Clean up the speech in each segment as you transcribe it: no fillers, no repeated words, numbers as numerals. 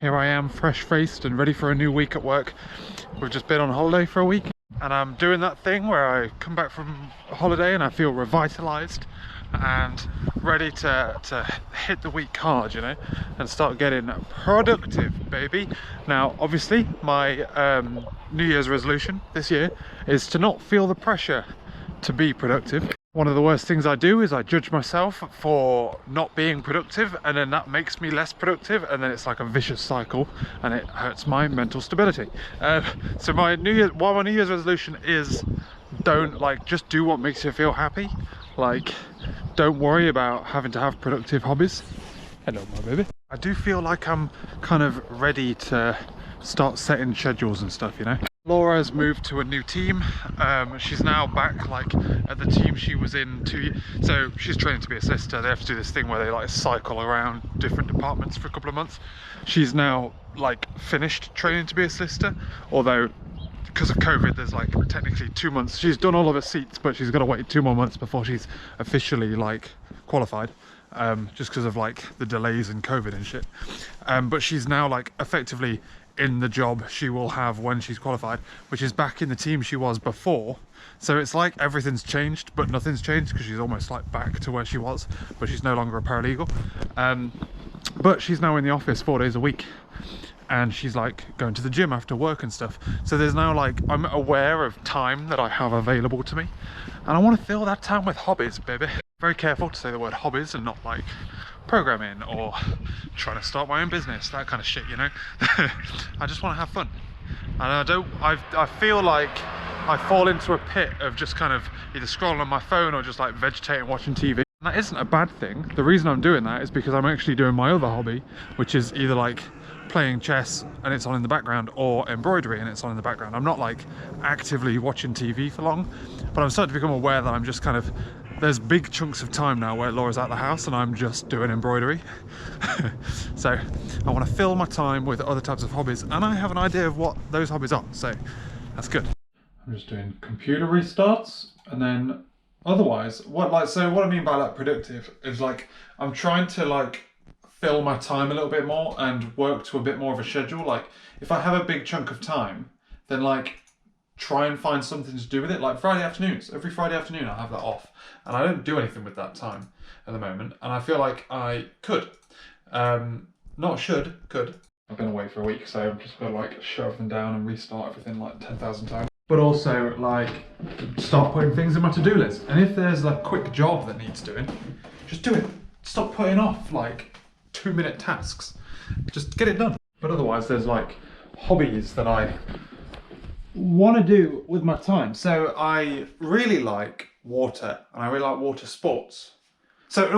Here I am, fresh-faced and ready for a new week at work. We've just been on holiday for a week, and I'm doing that thing where I come back from holiday and I feel revitalized and ready to hit the week hard, you know, and start getting productive, baby. Now, obviously, my New Year's resolution this year is to not feel the pressure to be productive. One of the worst things I do is I judge myself for not being productive, and then that makes me less productive, and then it's like a vicious cycle and it hurts my mental stability. So my New Year's resolution is just do what makes you feel happy. Like, don't worry about having to have productive hobbies. Hello, my baby. I do feel like I'm kind of ready to start setting schedules and stuff, you know. Laura's moved to a new team. She's now back like at the team she was in 2 years. So she's training to be a solicitor. They have to do this thing where they like cycle around different departments for a couple of months. She's now like finished training to be a solicitor, although because of COVID there's like technically 2 months. She's done all of her seats, but she's got to wait 2 more months before she's officially like qualified, just because of like the delays in COVID and shit. But she's now like effectively in the job she will have when she's qualified, which is back in the team she was before. So it's like everything's changed but nothing's changed, because she's almost like back to where she was, but she's no longer a paralegal. But she's now in the office 4 days a week, and she's like going to the gym after work and stuff. So there's now like, I'm aware of time that I have available to me, and I want to fill that time with hobbies, baby. Very careful to say the word hobbies and not like programming or trying to start my own business, that kind of shit, you know. I just want to have fun, and I feel like I fall into a pit of just kind of either scrolling on my phone or just like vegetating watching TV. And that isn't a bad thing. The reason I'm doing that is because I'm actually doing my other hobby, which is either like playing chess and it's on in the background, or embroidery and it's on in the background. I'm not like actively watching TV for long, but I'm starting to become aware that I'm just kind of, there's big chunks of time now where Laura's out the house and I'm just doing embroidery. So I want to fill my time with other types of hobbies, and I have an idea of what those hobbies are, so that's good. I'm just doing computer restarts, and then otherwise, what I mean by like productive is like, I'm trying to like fill my time a little bit more and work to a bit more of a schedule. Like if I have a big chunk of time, then like try and find something to do with it. Like Friday afternoons, every Friday afternoon I have that off, and I don't do anything with that time at the moment, and I feel like I could, not should, could. I've been away for a week, so I'm just gonna like shut everything down and restart everything like 10,000 times. But also like start putting things in my to-do list, and if there's a quick job that needs doing, just do it. Stop putting off like 2-minute tasks, just get it done. But otherwise there's like hobbies that I want to do with my time. So I really like water, and I really like water sports. So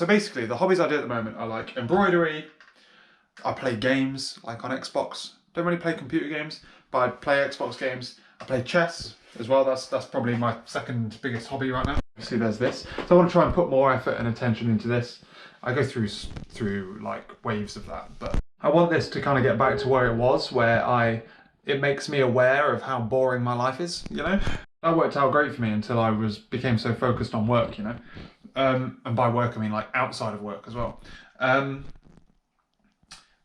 basically the hobbies I do at the moment are like embroidery. I play games like on Xbox. Don't really play computer games, but I play Xbox games. I play chess as well. That's probably my second biggest hobby right now. See, there's this. So I want to try and put more effort and attention into this. I go through like waves of that, but I want this to kind of get back to where it was, where it makes me aware of how boring my life is, you know? That worked out great for me until I became so focused on work, you know? And by work I mean like outside of work as well.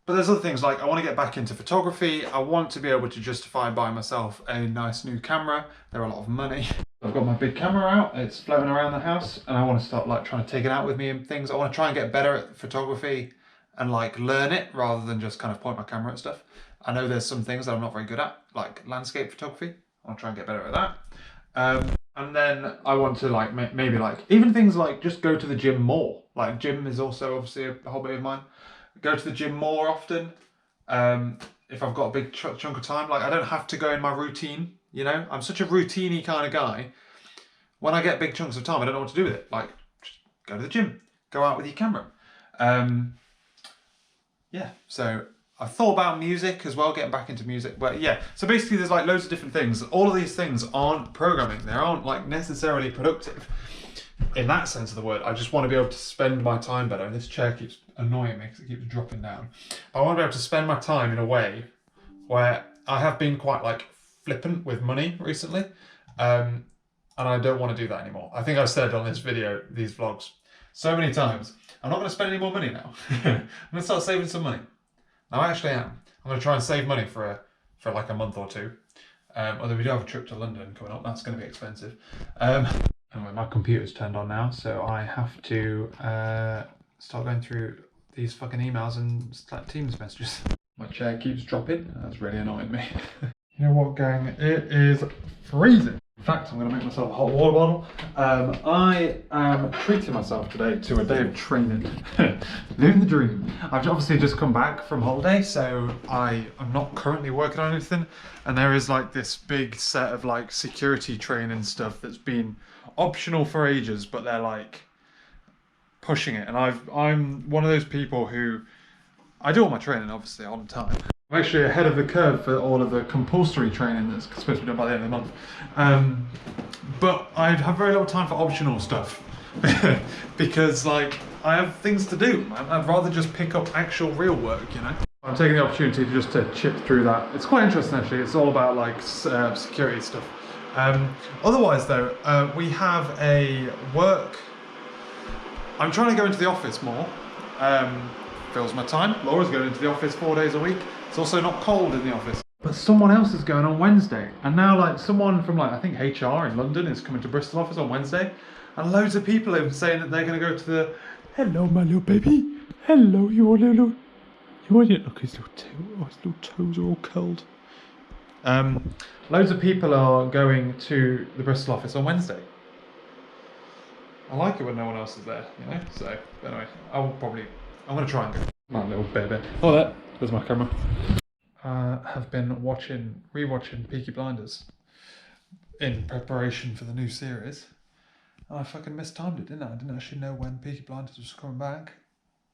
But there's other things, like I want to get back into photography. I want to be able to justify buying myself a nice new camera. They're a lot of money. I've got my big camera out, it's floating around the house, and I want to start like trying to take it out with me and things. I want to try and get better at photography and like learn it rather than just kind of point my camera at stuff. I know there's some things that I'm not very good at, like landscape photography. I want to try and get better at that. And then I want to like maybe like even things like just go to the gym more. Like gym is also obviously a hobby of mine. Go to the gym more often. If I've got a big chunk of time, like I don't have to go in my routine, you know? I'm such a routine-y kind of guy. When I get big chunks of time, I don't know what to do with it. Like, just go to the gym, go out with your camera. Yeah, so I've thought about music as well, getting back into music. But yeah, so basically there's like loads of different things. All of these things aren't programming. They aren't like necessarily productive in that sense of the word. I just want to be able to spend my time better. And this chair keeps annoying me because it keeps dropping down. I want to be able to spend my time in a way where I have been quite like flippant with money recently. And I don't want to do that anymore. I think I've said on this video, these vlogs, so many times, I'm not going to spend any more money now. I'm going to start saving some money. I actually am. I'm going to try and save money for like a month or two. Although we do have a trip to London coming up, that's going to be expensive. Anyway, my computer's turned on now, so I have to start going through these fucking emails and Teams messages. My chair keeps dropping. That's really annoying me. You know what, gang? It is freezing. In fact, I'm going to make myself a hot water bottle. I am treating myself today to a day of training. Living the dream. I've obviously just come back from holiday, so I am not currently working on anything. And there is like this big set of like security training stuff that's been optional for ages, but they're like pushing it. And I'm one of those people who, I do all my training obviously on time. I'm actually ahead of the curve for all of the compulsory training that's supposed to be done by the end of the month. But I have very little time for optional stuff because like I have things to do, man. I'd rather just pick up actual real work, you know? I'm taking the opportunity to just to chip through that. It's quite interesting actually. It's all about like security stuff. Otherwise though, we have a work. I'm trying to go into the office more. Fills my time. Laura's going into the office 4 days a week. It's also not cold in the office. But someone else is going on Wednesday. And now like someone from like, I think HR in London is coming to Bristol office on Wednesday. And loads of people are saying that they're going to go to the, hello my little baby. Hello, you little, you want it? Look, his little toes are all curled. Loads of people are going to the Bristol office on Wednesday. I like it when no one else is there, you know? So, anyway, I'm going to try and go. My little baby. Oh, there's my camera. I have been rewatching Peaky Blinders in preparation for the new series. And I fucking mistimed it, didn't I? I didn't actually know when Peaky Blinders was coming back.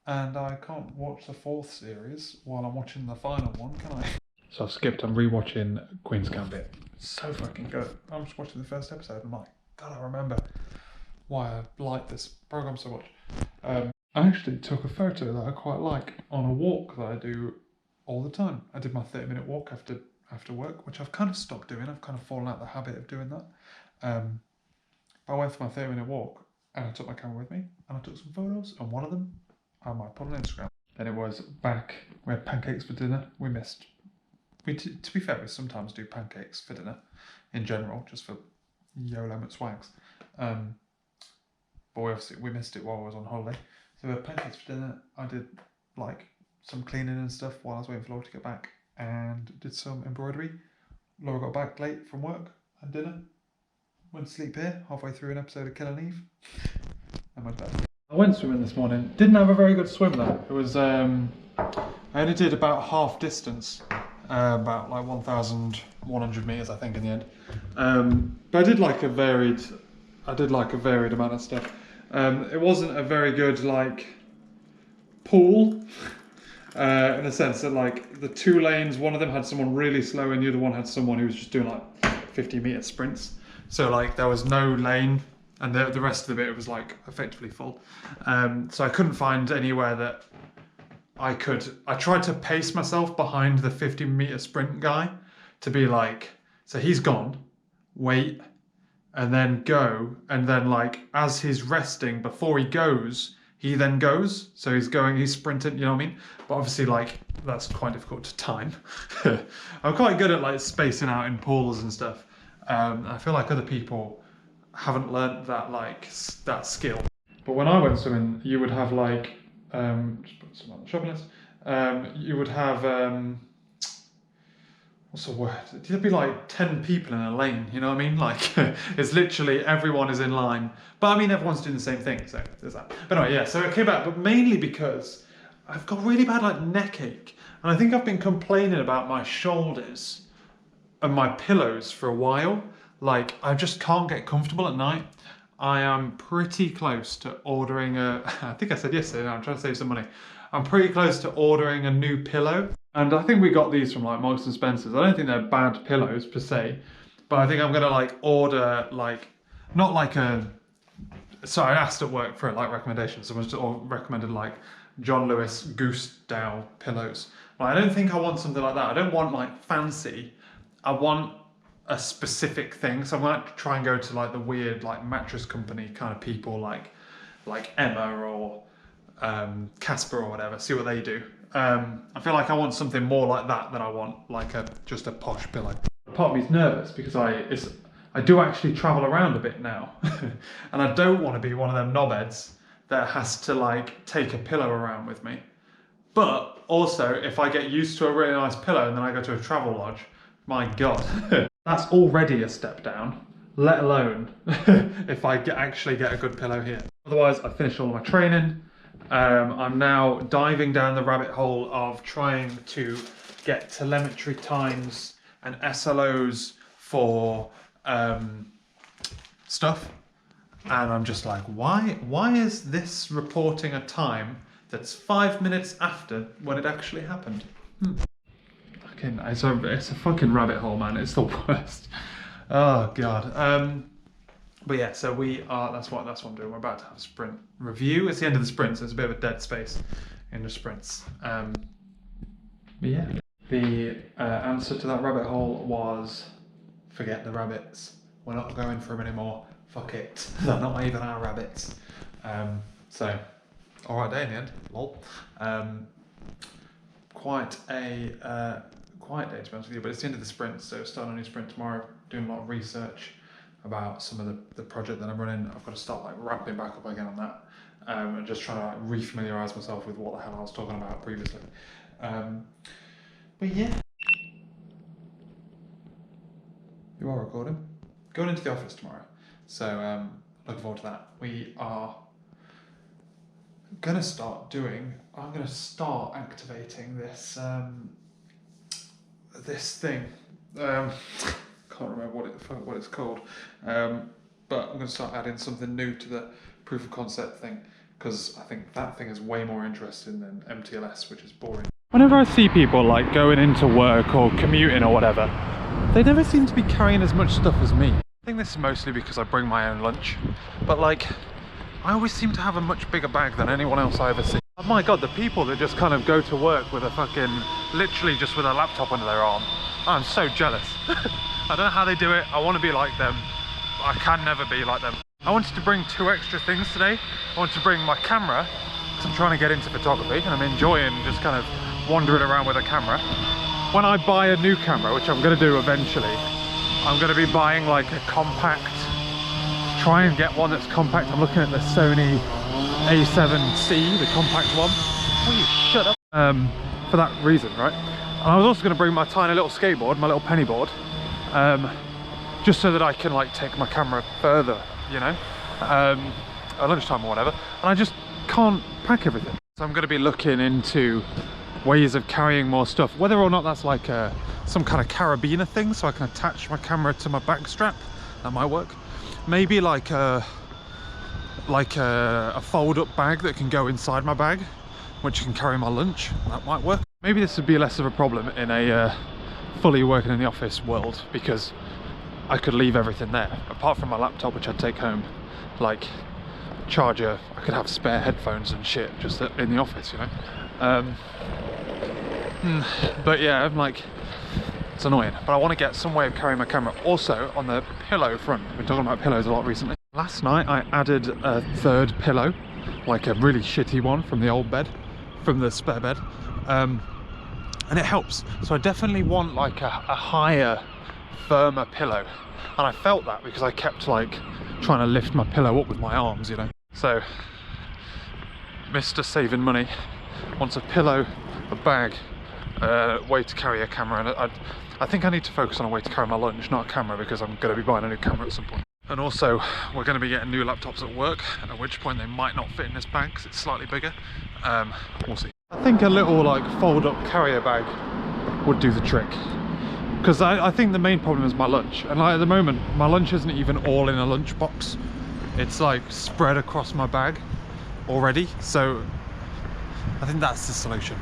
And I can't watch the 4th series while I'm watching the final one, can I? So I've skipped, I'm rewatching Queen's Gambit. It's so fucking good. I'm just watching the first episode and I'm like, God, I remember why I like this program so much. I actually took a photo that I quite like on a walk that I do all the time. I did my 30-minute walk after work, which I've kind of stopped doing. I've kind of fallen out of the habit of doing that. I went for my 30-minute walk and I took my camera with me and I took some photos, and one of them I might put on Instagram. Then it was back, we had pancakes for dinner. To be fair, we sometimes do pancakes for dinner in general, just for YOLO and swags. But we missed it while I was on holiday. So we had pancakes for dinner. I did like some cleaning and stuff while I was waiting for Laura to get back, and did some embroidery. Laura got back late from work and dinner. Went to sleep here halfway through an episode of Kill and Eve. And went to bed. I went swimming this morning. Didn't have a very good swim though. It was I only did about half distance, about like 1,100 meters I think in the end. But I did like a varied amount of stuff. It wasn't a very good like pool in a sense that like the 2 lanes, one of them had someone really slow and the other one had someone who was just doing like 50-meter sprints. So like there was no lane and the rest of the bit was like effectively full. So I couldn't find anywhere that I tried to pace myself behind the 50-meter sprint guy to be like, so he's gone, wait, and then go, and then like as he's resting before he goes, he then goes. So he's sprinting, you know what I mean? But obviously like that's quite difficult to time. I'm quite good at like spacing out in pools and stuff. I feel like other people haven't learnt that skill. But when I went swimming, you would have like, just put some on the shopping list. You would have, what's the word? There'd be like 10 people in a lane, you know what I mean? Like, it's literally everyone is in line. But I mean, everyone's doing the same thing, so there's that. But anyway, yeah, so it came back, but mainly because I've got really bad like neck ache. And I think I've been complaining about my shoulders and my pillows for a while. Like, I just can't get comfortable at night. I am pretty close to ordering I think I said yesterday, no, I'm trying to save some money. I'm pretty close to ordering a new pillow. And I think we got these from like Marks and Spencer's. I don't think they're bad pillows per se, but I think I'm gonna like order like, not like so I asked at work for like recommendations. Someone just recommended like John Lewis Goose Dow pillows. Like, I don't think I want something like that. I don't want like fancy. I want a specific thing. So I'm going to try and go to like the weird like mattress company kind of people like Emma or Casper or whatever, see what they do. I feel like I want something more like that than I want like just a posh pillow. Part of me's nervous because I do actually travel around a bit now, and I don't want to be one of them knobheads that has to like take a pillow around with me. But also, if I get used to a really nice pillow and then I go to a travel lodge, my God, that's already a step down, let alone if I actually get a good pillow here. Otherwise, I finished all my training. I'm now diving down the rabbit hole of trying to get telemetry times and SLOs for stuff. And I'm just like, why is this reporting a time that's 5 minutes after when it actually happened? Fucking, it's a fucking rabbit hole, man. It's the worst. Oh God. But yeah, so that's what I'm doing. We're about to have a sprint review. It's the end of the sprint, so it's a bit of a dead space in the sprints. But yeah, the answer to that rabbit hole was forget the rabbits. We're not going for them anymore. Fuck it. They're not even our rabbits. So, alright day in the end. Lol. Quite a quiet day to be honest with you, but it's the end of the sprint, so starting a new sprint tomorrow, doing a lot of research about some of the project that I'm running. I've got to start like ramping back up again on that, and just trying to like, re-familiarise myself with what the hell I was talking about previously. But yeah. You are recording. Going into the office tomorrow, so looking forward to that. We are gonna start I'm gonna start activating this this thing. Can't remember what it's called, but I'm going to start adding something new to the proof of concept thing, because I think that thing is way more interesting than MTLS, which is boring. Whenever I see people like going into work or commuting or whatever, they never seem to be carrying as much stuff as me. I think this is mostly because I bring my own lunch, but like I always seem to have a much bigger bag than anyone else I ever see. Oh my God, the people that just kind of go to work with a fucking, literally just with a laptop under their arm. I'm so jealous. I don't know how they do it. I want to be like them, but I can never be like them. I wanted to bring 2 extra things today. I wanted to bring my camera, because I'm trying to get into photography and I'm enjoying just kind of wandering around with a camera. When I buy a new camera, which I'm going to do eventually, I'm going to be buying like a compact, try and get one that's compact. I'm looking at the Sony A7C, the compact one. Will you shut up? For that reason, right? And I was also going to bring my tiny little skateboard, my little penny board, just so that I can like take my camera further, you know, at lunchtime or whatever. And I just can't pack everything. So I'm going to be looking into ways of carrying more stuff, whether or not that's like some kind of carabiner thing, so I can attach my camera to my back strap. That might work. Maybe like a fold-up bag that can go inside my bag, which can carry my lunch. That might work. Maybe this would be less of a problem in a fully working in the office world, because I could leave everything there, apart from my laptop, which I'd take home, like charger. I could have spare headphones and shit just in the office, you know. But yeah, I'm like, it's annoying, but I want to get some way of carrying my camera. Also, on the pillow front, we've been talking about pillows a lot recently. Last night I added a 3rd pillow, like a really shitty one from the old bed, from the spare bed, and it helps. So I definitely want like a higher, firmer pillow, and I felt that because I kept like trying to lift my pillow up with my arms, you know. So Mr. Saving Money wants a pillow, a bag, way to carry a camera, and I think I need to focus on a way to carry my lunch, not a camera, because I'm going to be buying a new camera at some point. And also, we're going to be getting new laptops at work, at which point they might not fit in this bag because it's slightly bigger. We'll see. I think a little like fold-up carrier bag would do the trick, because I think the main problem is my lunch, and like at the moment my lunch isn't even all in a lunch box. It's like spread across my bag already, so I think that's the solution.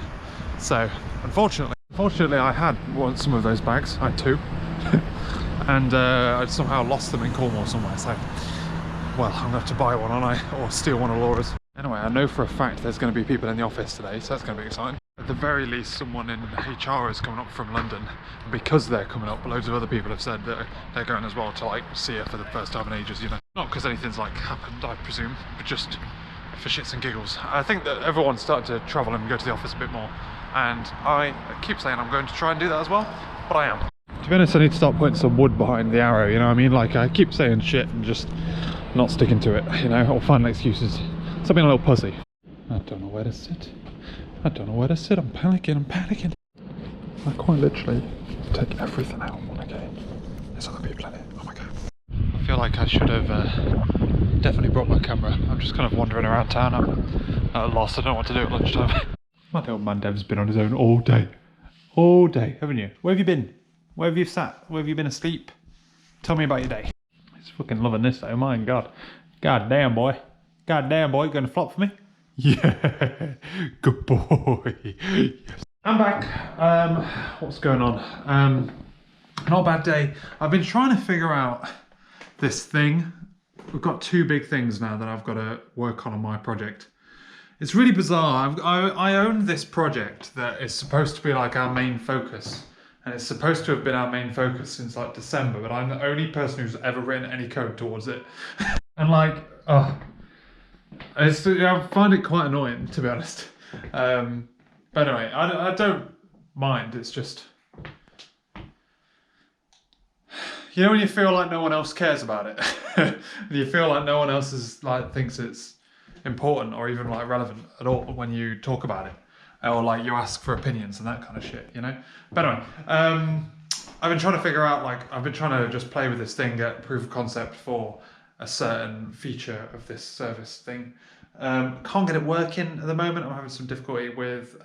So unfortunately I had some of those bags. I had 2 and I somehow lost them in Cornwall somewhere, so well, I'm gonna have to buy one, aren't I, or steal one of Laura's. Anyway, I know for a fact there's going to be people in the office today, so that's going to be exciting. At the very least, someone in HR is coming up from London, and because they're coming up, loads of other people have said that they're going as well to like see her for the first time in ages, you know. Not because anything's like happened, I presume, but just for shits and giggles. I think that everyone's starting to travel and go to the office a bit more, and I keep saying I'm going to try and do that as well, but I am. To be honest, I need to start putting some wood behind the arrow, you know what I mean? Like, I keep saying shit and just not sticking to it, you know, or finding excuses. Stop being a little pussy. I don't know where to sit. I don't know where to sit. I'm panicking. I quite literally take everything out when I go. There's other people in it. Oh my god. I feel like I should have definitely brought my camera. I'm just kind of wandering around town. I'm at a loss. I don't know what to do at lunchtime. My little man Dev's been on his own all day. All day, haven't you? Where have you been? Where have you sat? Where have you been asleep? Tell me about your day. He's fucking loving this though, my god. God damn boy. God damn boy, you gonna flop for me? Yeah, good boy. Yes. I'm back. What's going on? Not a bad day. I've been trying to figure out this thing. We've got two big things now that I've got to work on my project. It's really bizarre. I own this project that is supposed to be like our main focus. And it's supposed to have been our main focus since like December, but I'm the only person who's ever written any code towards it. And like, I find it quite annoying, to be honest. But anyway, I don't mind. It's just, you know when you feel like no one else cares about it? You feel like no one else is like thinks it's important or even like relevant at all when you talk about it. Or like you ask for opinions and that kind of shit, you know? But anyway, I've been trying to figure out, like, I've been trying to just play with this thing, get proof of concept for a certain feature of this service thing. Can't get it working at the moment. I'm having some difficulty with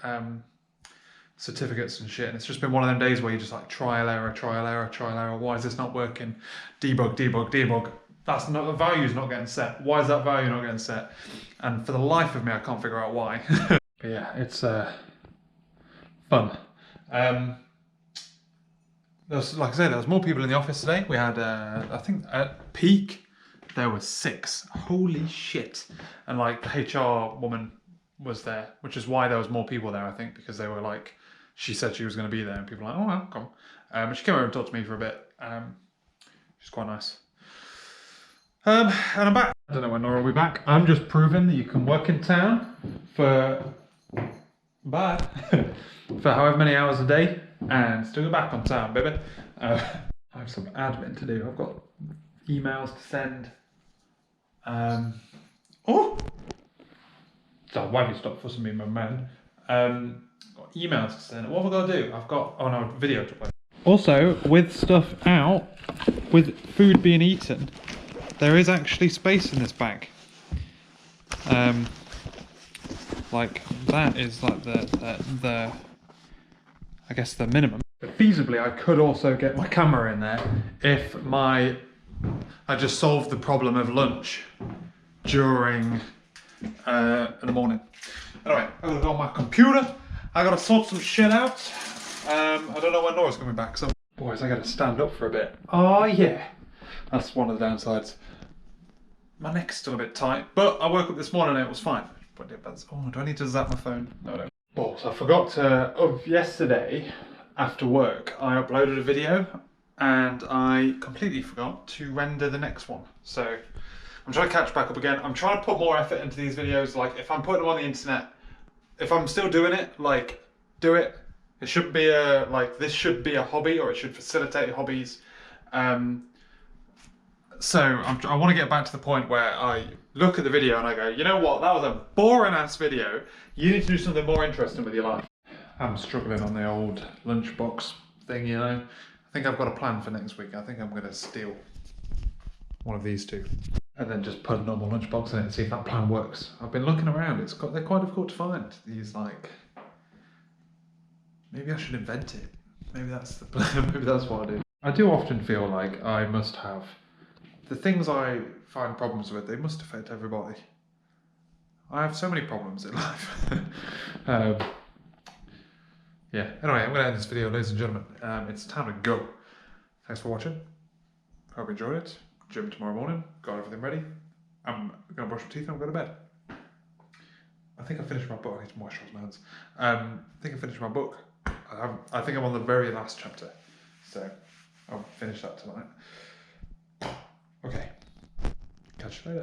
certificates and shit. And it's just been one of them days where you just like trial error. Why is this not working? Debug. That's not, the value's not getting set. Why is that value not getting set? And for the life of me, I can't figure out why. But yeah, it's fun. There's, like I said, there was more people in the office today. We had, I think at peak, there were 6. Holy shit. And like the HR woman was there, which is why there was more people there, I think, because they were like, she said she was going to be there and people were like, oh, well, come. But she came over and talked to me for a bit. She's quite nice. And I'm back. I don't know when Nora will be back. I'm just proving that you can work in town for for however many hours a day and still go back on town, baby. I have some admin to do. I've got emails to send. Oh! So why have you stopped fussing me, my man? Got emails to send. What have I got to do? I've got, oh no, video to play. Also, with stuff out, with food being eaten, there is actually space in this bag. Like that is like the I guess the minimum. But feasibly I could also get my camera in there if I just solved the problem of lunch during in the morning. Anyway, I'm gonna go on my computer. I gotta sort some shit out. I don't know when Nora's coming back, so boys, I gotta stand up for a bit. Oh yeah. That's one of the downsides. My neck's still a bit tight, but I woke up this morning and it was fine. Oh, do I need to zap my phone? No, I don't. Balls, I forgot of yesterday, after work, I uploaded a video and I completely forgot to render the next one. So I'm trying to catch back up again. I'm trying to put more effort into these videos. Like if I'm putting them on the internet, if I'm still doing it, like do it. It shouldn't be this should be a hobby, or it should facilitate hobbies. So I want to get back to the point where I look at the video and I go, you know what, that was a boring ass video. You need to do something more interesting with your life. I'm struggling on the old lunchbox thing, you know. I think I've got a plan for next week. I think I'm going to steal one of these two and then just put a normal lunchbox in it and see if that plan works. I've been looking around. They're quite difficult to find. These like, maybe I should invent it. Maybe that's the plan. Maybe that's what I do. I do often feel like I must have the things I find problems with, they must affect everybody. I have so many problems in life. Yeah, anyway, I'm going to end this video, ladies and gentlemen. It's time to go. Thanks for watching. Hope you enjoyed it. Gym tomorrow morning. Got everything ready. I'm going to brush my teeth and I'm going to bed. I think I finished my book. I need to moisturise my hands. I think I finished my book. I think I'm on the very last chapter. So I'll finish that tonight. Okay, catch you later.